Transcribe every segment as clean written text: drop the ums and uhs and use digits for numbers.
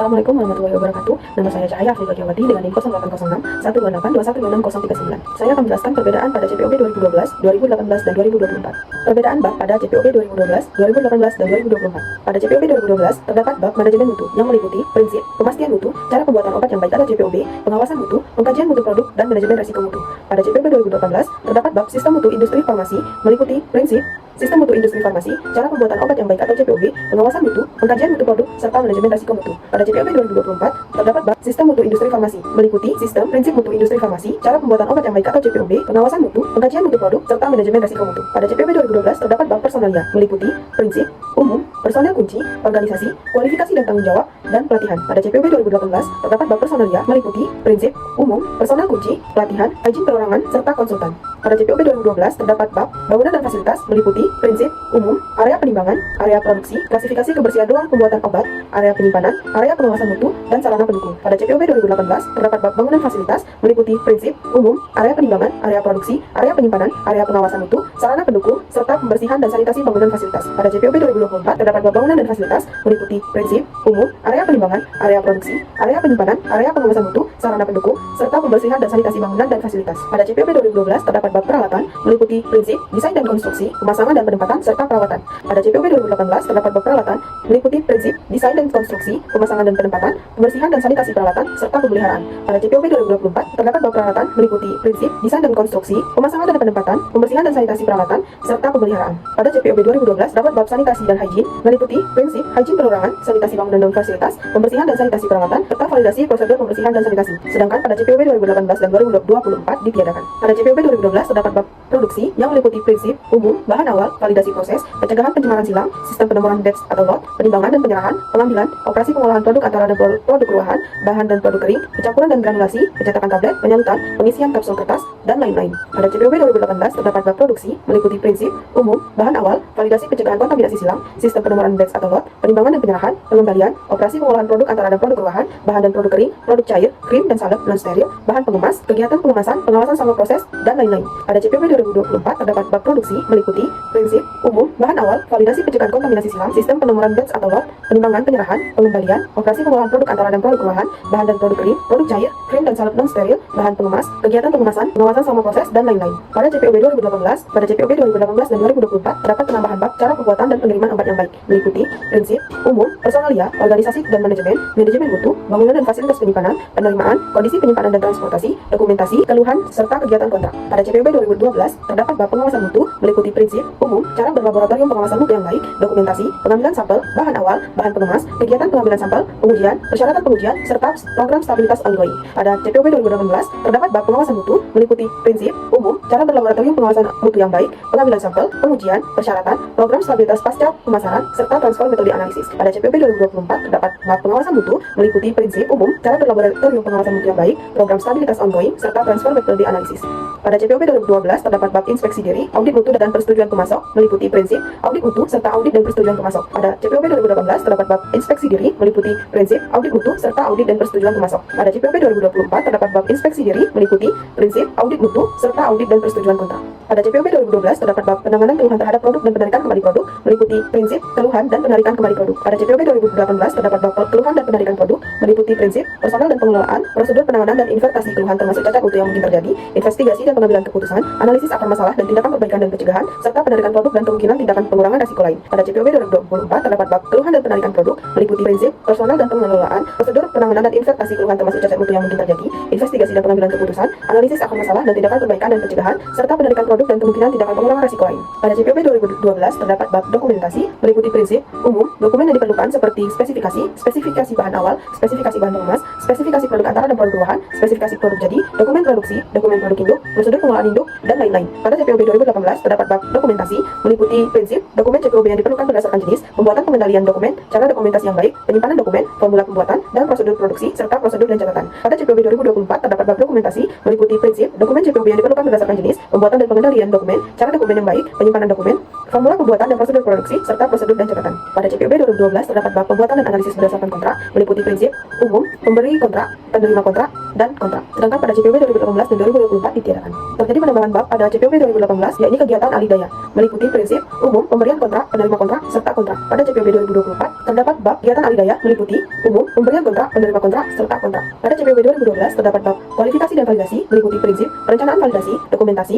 Assalamualaikum warahmatullahi wabarakatuh. Nama saya Cahaya Afri Bagiawati dengan NIM 0806 12821260309. Saya akan menjelaskan perbedaan pada CPOB 2012, 2018, dan 2024. Perbedaan bab pada CPOB 2012, 2018, dan 2024. Pada CPOB 2012, terdapat bab manajemen mutu yang meliputi prinsip, pemastian mutu, cara pembuatan obat yang baik atau CPOB, pengawasan mutu, pengkajian mutu produk, dan manajemen risiko mutu. Pada CPOB 2018, terdapat bab sistem mutu industri farmasi meliputi prinsip, sistem mutu industri farmasi, cara pembuatan obat yang baik atau CPOB, pengawasan mutu, pengkajian mutu produk, serta manajemen risiko mutu. Pada CPOB 2024, terdapat bab sistem mutu industri farmasi, meliputi sistem, prinsip mutu industri farmasi, cara pembuatan obat yang baik atau CPOB, pengawasan mutu, pengkajian mutu produk, serta manajemen risiko mutu. Pada CPOB 2012, terdapat bab personalia, meliputi prinsip, umum, personel kunci, organisasi, kualifikasi dan tanggung jawab, dan pelatihan. Pada CPOB 2018, terdapat bab personalia, meliputi prinsip, umum, personel kunci, pelatihan, izin perorangan, serta konsultan. Pada CPOB 2012, terdapat bab bangunan dan fasilitas, meliputi prinsip, umum, area penimbangan, area produksi, klasifikasi kebersihan ruang pembuatan obat, area penyimpanan, area pengawasan mutu, dan sarana pendukung. Pada CPOB 2018, terdapat bab bangunan fasilitas, meliputi prinsip, umum, area penimbangan, area produksi, area penyimpanan, area pengawasan mutu, sarana pendukung, serta pembersihan dan sanitasi bangunan fasilitas. Pada CPOB 2024, terdapat bab bangunan dan fasilitas, meliputi prinsip, umum, area penimbangan, area produksi, area penyimpanan, area pengawasan mutu, sarana pendukung, serta pembersihan dan sanitasi bangunan dan fasilitas. Pada CPOB 2012, terdapat bab peralatan, meliputi prinsip, desain dan konstruksi, pemasangan dan penempatan, serta perawatan. Pada CPOB 2018, terdapat bab peralatan, meliputi prinsip, desain dan konstruksi, pemasangan dan penempatan, pembersihan dan sanitasi peralatan, serta pemeliharaan. Pada CPOB 2024, terdapat bab peralatan, meliputi prinsip, desain dan konstruksi, pemasangan dan penempatan, pembersihan dan sanitasi peralatan, serta pemeliharaan. Pada CPOB 2012, terdapat bab sanitasi dan higien, meliputi prinsip, higien perorangan, sanitasi bangunan dan fasilitas, pembersihan dan sanitasi peralatan, serta validasi prosedur pembersihan dan sanitasi. Sedangkan pada CPOB 2018 dan 2024 ditiadakan. Pada CPOB 2012, terdapat bab produksi yang meliputi prinsip, umum, bahan awal, validasi proses, pencegahan pencemaran silang, sistem penomoran batch atau lot, penimbangan dan penyerahan, pengambilan, operasi pengolahan produk antara dan produk ruahan, bahan dan produk kering, pencampuran dan granulasi, pencetakan tablet, penyalutan, pengisian kapsul kertas, dan lain-lain. Pada CPOB 2018, terdapat bab produksi meliputi prinsip, umum, bahan awal, validasi pencegahan kontaminasi silang, sistem penomoran batch atau lot, penimbangan dan penyerahan, pengembalian, operasi pengolahan produk antara dan produk ruahan, bahan dan produk kering, produk cair, krim dan salep non steril, bahan pengemas, kegiatan pengemasan, pengawasan sama proses, dan lain-lain. Pada CPOB 2024, terdapat bab produksi meliputi prinsip, umum, bahan awal, validasi pencegahan kontaminasi silang, sistem penomoran batch atau lot, penimbangan, penyerahan, pengembalian, operasi pengolahan produk antara dan produk ruahan, bahan dan produk kering, produk cair, krim dan salep non steril, bahan pengemas, kegiatan pengemasan, pengawasan sama proses, dan lain-lain. Pada CPOB 2018 dan 2024, terdapat penambahan bab cara pembuatan dan penerimaan obat yang baik, meliputi prinsip, umum, personalia, organisasi dan manajemen, manajemen mutu, bangunan dan fasilitas penyimpanan, penerimaan, kondisi penyimpanan dan transportasi, dokumentasi, keluhan, serta kegiatan kontrak. Pada CPOB 2012, terdapat bab pengawasan mutu, meliputi prinsip, umum, cara berlaboratorium pengawasan mutu yang baik, dokumentasi, pengambilan sampel, bahan awal, bahan pengemas, kegiatan pengambilan sampel, pengujian, persyaratan pengujian, serta program stabilitas ongoing. Pada CPOB 2018, terdapat bab pengawasan mutu, meliputi prinsip, umum, cara berlaboratorium pengawasan mutu yang baik, pengambilan sampel, pengujian, persyaratan, program stabilitas pasca pemasaran, serta transfer metode analisis. Pada CPOB 2024, terdapat bab pengawasan mutu, meliputi prinsip, umum, cara berlaboratorium pengawasan mutu yang baik, program stabilitas ongoing, serta transfer metode analisis. Pada CPOB 2012, terdapat bab inspeksi diri, audit mutu dan persetujuan pemasok, meliputi prinsip, audit mutu, serta audit dan persetujuan pemasok. Pada CPOB 2018, terdapat bab inspeksi diri, meliputi prinsip, audit mutu, serta audit dan persetujuan pemasok. Pada CPOB 2024, terdapat bab inspeksi diri, meliputi prinsip, audit mutu, serta audit dan persetujuan kontrak. Pada CPOB 2012, terdapat bab penanganan keluhan terhadap produk dan penarikan kembali produk, meliputi prinsip, keluhan dan penarikan kembali produk. Pada CPOB 2018, terdapat bab keluhan dan penarikan produk, meliputi prinsip, personal dan pengelolaan, prosedur penanganan dan investasi keluhan termasuk cacat mutu yang mungkin terjadi, investigasi dan pengambilan keputusan, analisis akar masalah dan tindakan perbaikan dan pencegahan, serta penarikan produk dan kemungkinan tindakan pengurangan risiko lain. Pada CPOB 2024, terdapat bab keluhan dan penarikan produk, meliputi prinsip, personal dan pengelolaan, prosedur penanganan dan investasi keluhan termasuk cacat mutu yang mungkin terjadi, investigasi dan pengambilan keputusan, analisis akar masalah dan tindakan perbaikan dan pencegahan, serta penarikan produk dan kemungkinan tindakan pengurangan risiko lain. Pada CPOB 2012, terdapat bab dokumentasi, meliputi prinsip, umum, dokumen yang diperlukan seperti spesifikasi bahan awal, spesifikasi bahan pengemas, spesifikasi produk antara dan produk ruahan, spesifikasi produk jadi, dokumen produksi, dokumen produk induk, prosedur pengolahan induk, dan lain-lain. Pada CPOB 2018, terdapat bab dokumentasi, meliputi prinsip, dokumen CPOB yang diperlukan berdasarkan jenis, pembuatan pengendalian dokumen, cara dokumentasi yang baik, penyimpanan dokumen, formula pembuatan, dan prosedur produksi, serta prosedur dan catatan. Pada CPOB 2024, terdapat bab dokumentasi, meliputi prinsip, dokumen CPOB yang diperlukan berdasarkan jenis, pembuatan dan pengendalian dokumen, cara dokumen yang baik, penyimpanan dokumen, formula pembuatan dan prosedur produksi, serta prosedur dan catatan. Pada CPOB 2012 terdapat bab pembuatan dan analisis berdasarkan kontrak, meliputi prinsip, umum, pemberi kontrak, penerima kontrak, dan kontrak. Sedangkan pada CPOB 2018 dan 2024 ditiadakan. Terjadi penambahan bab pada CPOB 2018, yakni kegiatan ahli daya, meliputi prinsip, umum, pemberian kontrak, penerima kontrak, serta kontrak. Pada CPOB 2024 terdapat bab kegiatan ahli daya, meliputi, umum, pemberian kontrak, penerima kontrak, serta kontrak. Pada CPOB 2012 terdapat bab kualifikasi dan validasi, meliputi prinsip, perencanaan validasi, dokumentasi,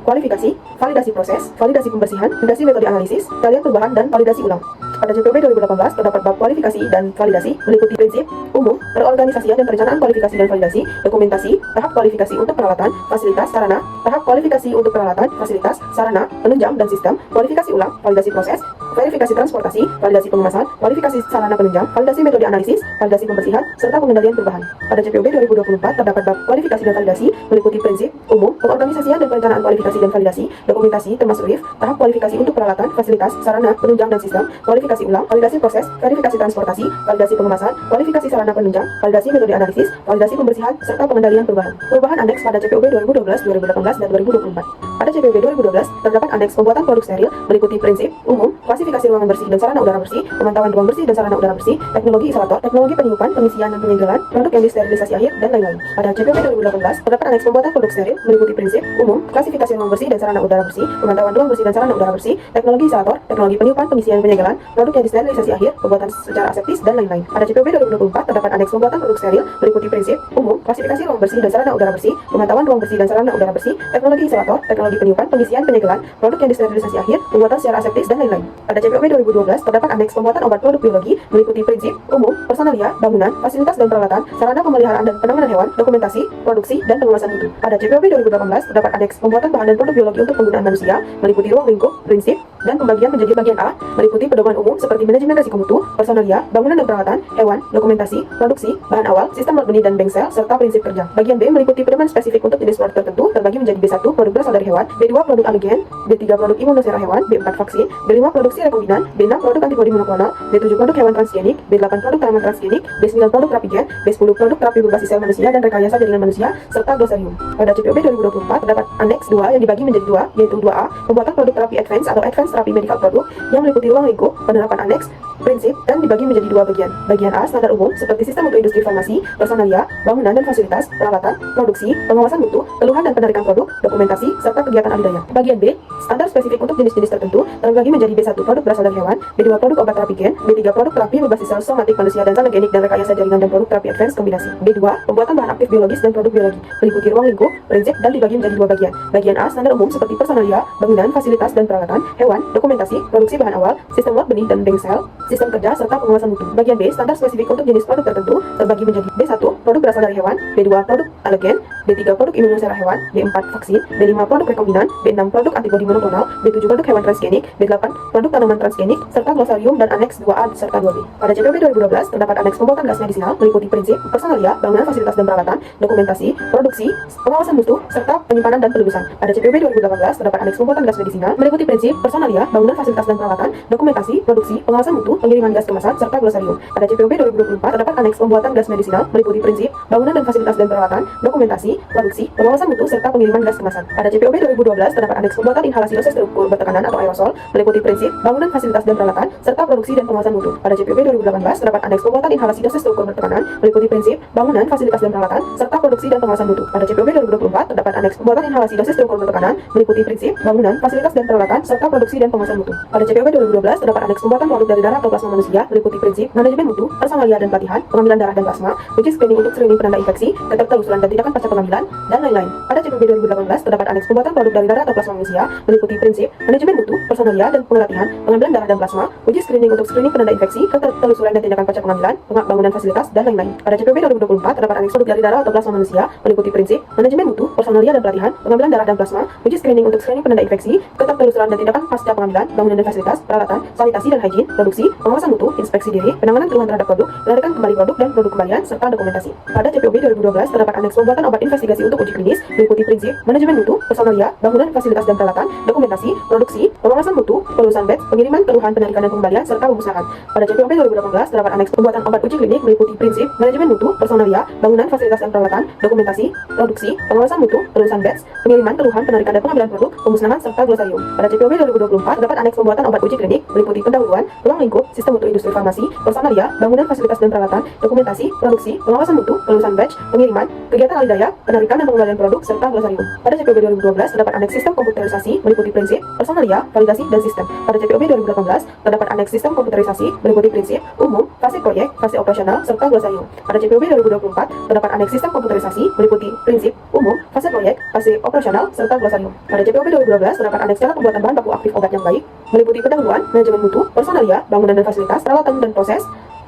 kualifikasi, validasi proses, validasi pembersihan, validasi metode analisis, kalian perubahan, dan validasi ulang. Pada CPOB 2018 terdapat bab kualifikasi dan validasi, meliputi prinsip, umum, perorganisasian dan perencanaan kualifikasi dan validasi, dokumentasi, tahap kualifikasi untuk peralatan, fasilitas, sarana, tahap kualifikasi untuk peralatan, fasilitas, sarana, penunjang dan sistem, kualifikasi ulang, validasi proses, verifikasi transportasi, validasi pengemasan, kualifikasi sarana penunjang, validasi metode analisis, validasi pembersihan, serta pengendalian perubahan. Pada CPOB 2024 terdapat bab kualifikasi dan validasi, meliputi prinsip, umum, pengorganisasian dan perencanaan kualifikasi dan validasi, dokumentasi termasuk RIF, tahap kualifikasi untuk peralatan, fasilitas, sarana, penunjang dan sistem, kualifikasi ulang, validasi proses, verifikasi transportasi, validasi pengemasan, kualifikasi sarana penunjang, validasi metode analisis, validasi pembersihan, serta pengendalian perubahan. Perubahan aneks pada CPOB 2012, 2018, dan 2024. Pada CPOB 2012 terdapat aneks pembuatan produk steril, meliputi prinsip, umum, klasifikasi ruangan bersih dan sarana udara bersih, pemantauan ruang bersih dan sarana udara bersih, teknologi isolator, teknologi peniupan, pengisian dan penyegelan, produk yang disterilisasi akhir, dan lain-lain. Pada CPOB 2018 terdapat aneks pembuatan produk steril, meliputi prinsip, umum, klasifikasi ruang bersih dan sarana udara bersih, pemantauan ruang bersih dan sarana udara bersih, teknologi isolator, teknologi peniupan, pengisian penyegelan, produk yang disterilisasi akhir, pembuatan secara aseptis, dan lain-lain. Pada CPOB 2024 terdapat aneks pembuatan produk steril, meliputi prinsip, umum, klasifikasi ruang bersih dan sarana udara bersih, pemantauan ruang bersih dan sarana udara bersih, teknologi isolator, teknologi peniupan, pengisian penyegelan, produk yang disterilisasi akhir, pembuatan secara aseptis, dan lain-lain. Pada CPOB 2012 terdapat aneks pembuatan obat produk biologi, meliputi prinsip, umum, personalia, bangunan, fasilitas dan peralatan, sarana pemeliharaan dan penanganan hewan, dokumentasi, produksi, dan pengawasan mutu. Pada CPOB 2018 terdapat aneks pembuatan bahan dan produk biologi untuk penggunaan manusia, meliputi ruang lingkup, prinsip, dan pembagian menjadi bagian A, meliputi pedoman umum seperti manajemen risiko mutu, personalia, bangunan dan peralatan, hewan, dokumentasi, produksi, bahan awal, sistem lot benih dan bengsel, serta prinsip kerja. Bagian B meliputi pedoman spesifik untuk jenis produk tertentu, terbagi menjadi B1 produk berasal dari hewan, B2 produk alergen, B3 produk imunosera hewan, B4 vaksin, B5 produksi rekombinan, B6 produk antibodi monoklonal, B7 produk hewan transgenik, B8 produk tanaman transgenik, B9 produk terapi gen, B10 produk terapi berbasis sel manusia dan rekayasa jaringan manusia, serta glosarium. Pada CPOB 2024 terdapat aneks 2 yang dibagi menjadi 2, yaitu 2A, pembuatan produk terapi advance atau advance terapi medical produk yang meliputi ruang lingkup, penerapan aneks, prinsip, dan dibagi menjadi 2 bagian. Bagian A standar umum seperti sistem untuk industri farmasi, personalia, bangunan dan fasilitas, peralatan, produksi, pengawasan mutu, keluhan dan penarikan produk, dokumentasi, serta kegiatan ahli daya. Bagian B standar spesifik untuk jenis-jenis tertentu terbagi menjadi B1 produk berasal dari hewan, B2 produk obat terapi gen, B3 produk terapi berbasis sel somatik manusia dan genik dan rekayasa jaringan dan produk terapi advance kombinasi. B2 pembuatan bahan aktif biologis dan produk biologi, meliputi ruang lingkup, prinsip, dan dibagi menjadi 2 bagian. Bagian A standar umum seperti personalia, bangunan, fasilitas dan peralatan, hewan, dokumentasi, produksi bahan awal, sistem lot benih dan bengsel, sistem kerja, serta pengawasan mutu. Bagian B standar spesifik untuk jenis produk tertentu terbagi menjadi B1 produk berasal dari hewan, B2 produk alergen, B3 produk imunosera hewan, B4 vaksin, B5 produk rekombinan, B6 produk antibodi monoklonal, B7 produk hewan transgenik, B8 produk tanaman transgenik, serta glosarium dan aneks 2A serta 2B. Pada CPOB 2012 terdapat aneks pembuatan gas medisinal, meliputi prinsip, personalia, bangunan, fasilitas dan peralatan, dokumentasi, produksi, pengawasan mutu, serta penyimpanan dan pelurusan. Pada CPOB 2018 terdapat aneks pembuatan gas medisinal, meliputi prinsip, personalia, bangunan, fasilitas dan peralatan, dokumentasi, produksi, pengawasan mutu, pengiriman gas kemasan, serta glosarium. Pada CPOB 2024 terdapat aneks pembuatan gas medisinal, meliputi prinsip, bangunan dan fasilitas dan peralatan, dokumentasi, produksi, pengawasan mutu, serta pengiriman gas kemasan. Pada CPOB 2012 terdapat aneks pembuatan inhalasi dosis terukur bertekanan atau aerosol, meliputi prinsip, bangunan, fasilitas dan peralatan, serta produksi dan pengawasan mutu. Pada CPOB 2018 terdapat aneks pembuatan inhalasi dosis terukur bertekanan, meliputi prinsip, bangunan, fasilitas dan peralatan, serta produksi dan pengawasan mutu. Pada CPOB 2024 terdapat aneks pembuatan inhalasi dosis terukur bertekanan, meliputi prinsip, bangunan, fasilitas dan peralatan, serta produksi dan pengawasan mutu. Pada CPOB 2012 terdapat aneks pembuatan produk dari darah atau plasma manusia, meliputi prinsip, manajemen mutu, personalia dan pelatihan, pengambilan darah dan plasma, uji screening untuk screening penanda infeksi, ketertelusuran dan tindakan pasca pengambilan, dan lain-lain. Pada CPOB 2018 terdapat aneks pembuatan produk dari darah atau plasma manusia, meliputi prinsip, manajemen mutu, personalia dan pelatihan, pengambilan darah dan plasma, uji screening untuk screening penanda infeksi, ketertelusuran dan tindakan pasca pengambilan, bangunan fasilitas, dan lain-lain. Pada CPOB 2024 terdapat aneks produk dari darah atau plasma manusia, meliputi prinsip, manajemen mutu, personalia dan pelatihan, pengambilan darah dan plasma, uji screening untuk screening penanda infeksi, ketertelusuran dan tindakan pasca pengambilan, bangunan dan fasilitas, peralatan, sanitasi dan higien, produksi, pengawasan mutu, inspeksi diri, penanganan keluhan terhadap produk, penarikan kembali produk dan produk kembalian, serta dokumentasi, dokumentasi. Pada JPOB 2012 terdapat aneks pembuatan obat investigasi untuk uji klinis meliputi prinsip, manajemen mutu, personalia, bangunan, fasilitas dan peralatan, dokumentasi, produksi, pengawasan mutu, pelulusan batch, pengiriman, keluhan, penarikan dan pengembalian serta pemusnahan. Pada JPOB 2018 terdapat aneks pembuatan obat uji klinik meliputi prinsip, manajemen mutu, personalia, bangunan, fasilitas dan peralatan, dokumentasi, produksi, pengawasan mutu, pelulusan batch, pengiriman, keluhan, penarikan dan pengambilan produk, pemusnahan serta glosarium. Pada JPOB 2024 terdapat aneks pembuatan obat uji klinik meliputi pendahuluan, ruang lingkup, sistem mutu industri farmasi, personalia, bangunan, fasilitas dan peralatan, dokumentasi, produksi, pengawasan mutu, pelulusan batch, pengiriman, kegiatan alidaya, penarikan dan pengembalian produk serta glosarium. Pada JPOB 2012 terdapat aneks sistem komputerisasi meliputi prinsip, personalia, validasi dan sistem. Pada JPOB 2018 terdapat aneks sistem komputerisasi meliputi prinsip, umum, fase proyek, fase operasional serta glosarium. Pada JPOB 2024 terdapat aneks sistem komputerisasi meliputi prinsip, umum, fase proyek, fase operasional serta glosarium. Pada JPOB 2012 terdapat aneks cara pembuatan bahan baku aktif obat yang baik meliputi pendahuluan, manajemen mutu, personalia, bangunan dan fasilitas, peralatan dan proses,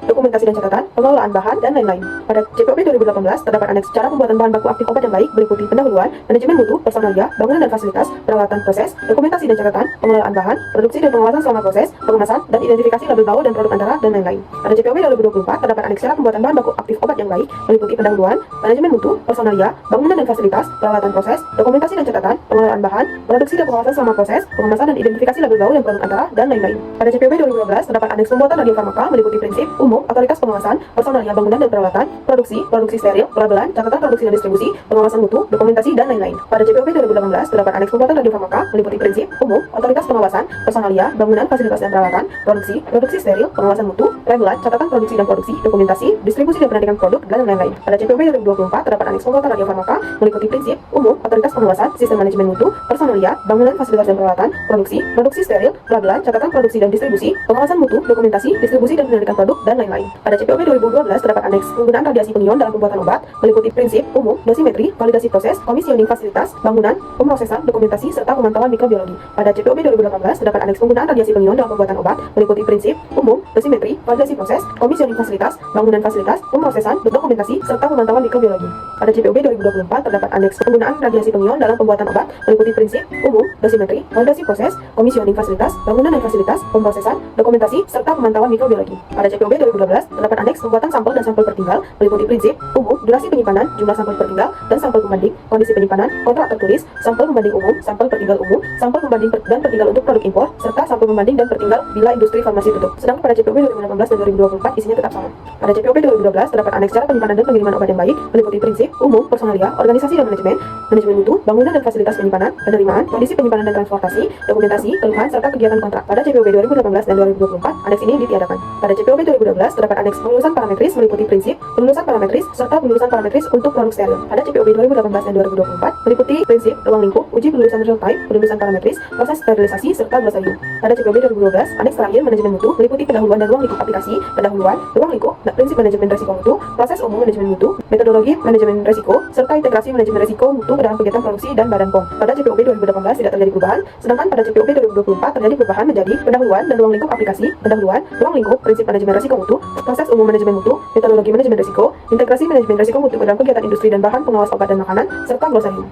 dokumentasi dan catatan, pengelolaan bahan, dan lain-lain. Pada JPOB 2018 terdapat aneks cara pembuatan bahan baku aktif obat yang baik meliputi pendahuluan, manajemen mutu, personalia, bangunan dan fasilitas, peralatan proses, dokumentasi dan catatan, pengelolaan bahan, produksi dan pengawasan selama proses, pengemasan, dan identifikasi label bau dan produk antara, dan lain-lain. Pada JPOB 2024 terdapat aneks cara pembuatan bahan baku aktif obat yang baik meliputi pendahuluan, manajemen mutu, personalia, bangunan dan fasilitas, peralatan proses, dokumentasi dan catatan, pengelolaan bahan, produksi dan pengawasan selama proses, pengemasan dan identifikasi label bau dan produk antara, dan lain-lain. Pada JPOB 2012 terdapat aneks pembuatan radiofarmaka meliputi prinsip, umum, otoritas pengawasan, personalia, bangunan dan peralatan, produksi steril, pelabelan, catatan produksi dan distribusi, pengawasan mutu, dokumentasi, dan lain-lain. Pada JPOB 2018 terdapat aneks pembuatan radiofarmaka meliputi prinsip, umum, otoritas pengawasan, personalia, bangunan, fasilitas dan peralatan, produksi steril, pengawasan mutu, pelabelan, catatan produksi dan produksi, dokumentasi, distribusi dan penarikan produk, dan lain-lain. Pada JPOB 2024 terdapat aneks pembuatan radiofarmaka meliputi prinsip, umum, otoritas pengawasan, sistem manajemen mutu, personalia, bangunan, fasilitas dan peralatan, produksi steril, pelabelan, catatan produksi dan distribusi, pengawasan mutu, dokumentasi, distribusi dan penarikan produk, dan lain-lain. Pada JPOB 2012 terdapat aneks penggunaan radiasi pengion dalam pembuatan obat meliputi prinsip, umum, dosimetri, validasi proses, komisioning fasilitas, bangunan, pemrosesan, dokumentasi, serta pemantauan mikrobiologi. Pada JPOB 2018 terdapat aneks penggunaan radiasi pengion dalam pembuatan obat meliputi prinsip, umum, dosimetri, validasi proses, komisioning fasilitas, bangunan fasilitas, pemrosesan, dokumentasi, serta pemantauan mikrobiologi. Pada JPOB 2024 terdapat aneks penggunaan radiasi pengion dalam pembuatan obat meliputi prinsip, umum, dosimetri, validasi proses, komisioning fasilitas, bangunan dan fasilitas, pemrosesan, dokumentasi, serta pemantauan mikrobiologi. Pada JPOB 2012 terdapat aneks pembuatan sampel dan sampel tertinggal meliputi prinsip, umum, durasi penyimpanan, jumlah sampel tertinggal, dan sampel pembanding, kondisi penyimpanan, kontrak tertulis, sampel pembanding umum, sampel tertinggal umum, sampel pembanding dan tertinggal untuk produk impor, serta sampel pembanding dan tertinggal bila industri farmasi tutup. Sedangkan pada JPOB 2018 dan 2024 isinya tetap sama. Pada JPOB 2012 terdapat aneks cara penyimpanan dan pengiriman obat yang baik meliputi prinsip, umum, personalia, organisasi dan manajemen mutu, bangunan dan fasilitas penyimpanan, penerimaan, kondisi penyimpanan dan transportasi, dokumentasi, keluhan, serta kegiatan kontrak. Pada JPOB 2018 dan 2024 aneks ini ditiadakan. Pada JPOB 2012 terdapat aneks penelulusan parametris meliputi prinsip, penelulusan parametris, serta penelulusan parametris untuk produk steril. Pada JPOB 2018 dan 2024 meliputi prinsip, ruang lingkup, uji penelulusan real time, penelulusan parametris, proses sterilisasi, serta glosarium. Pada JPOB 2012 aneks terakhir manajemen mutu meliputi pendahuluan dan ruang lingkup aplikasi, pendahuluan, ruang lingkup, prinsip manajemen resiko mutu, proses umum manajemen mutu, metodologi manajemen resiko, serta integrasi manajemen resiko mutu ke dalam kegiatan produksi dan badan POM. Pada JPOB 2018 tidak terjadi perubahan, sedangkan pada JPOB 2024 terjadi perubahan menjadi pendahuluan dan ruang lingkup aplikasi, pendahuluan, ruang lingkup, prinsip manajemen resiko mutu, proses umum manajemen mutu, metodologi manajemen resiko, integrasi manajemen resiko mutu ke dalam kegiatan industri dan bahan pengawas obat dan makanan, serta glosarium.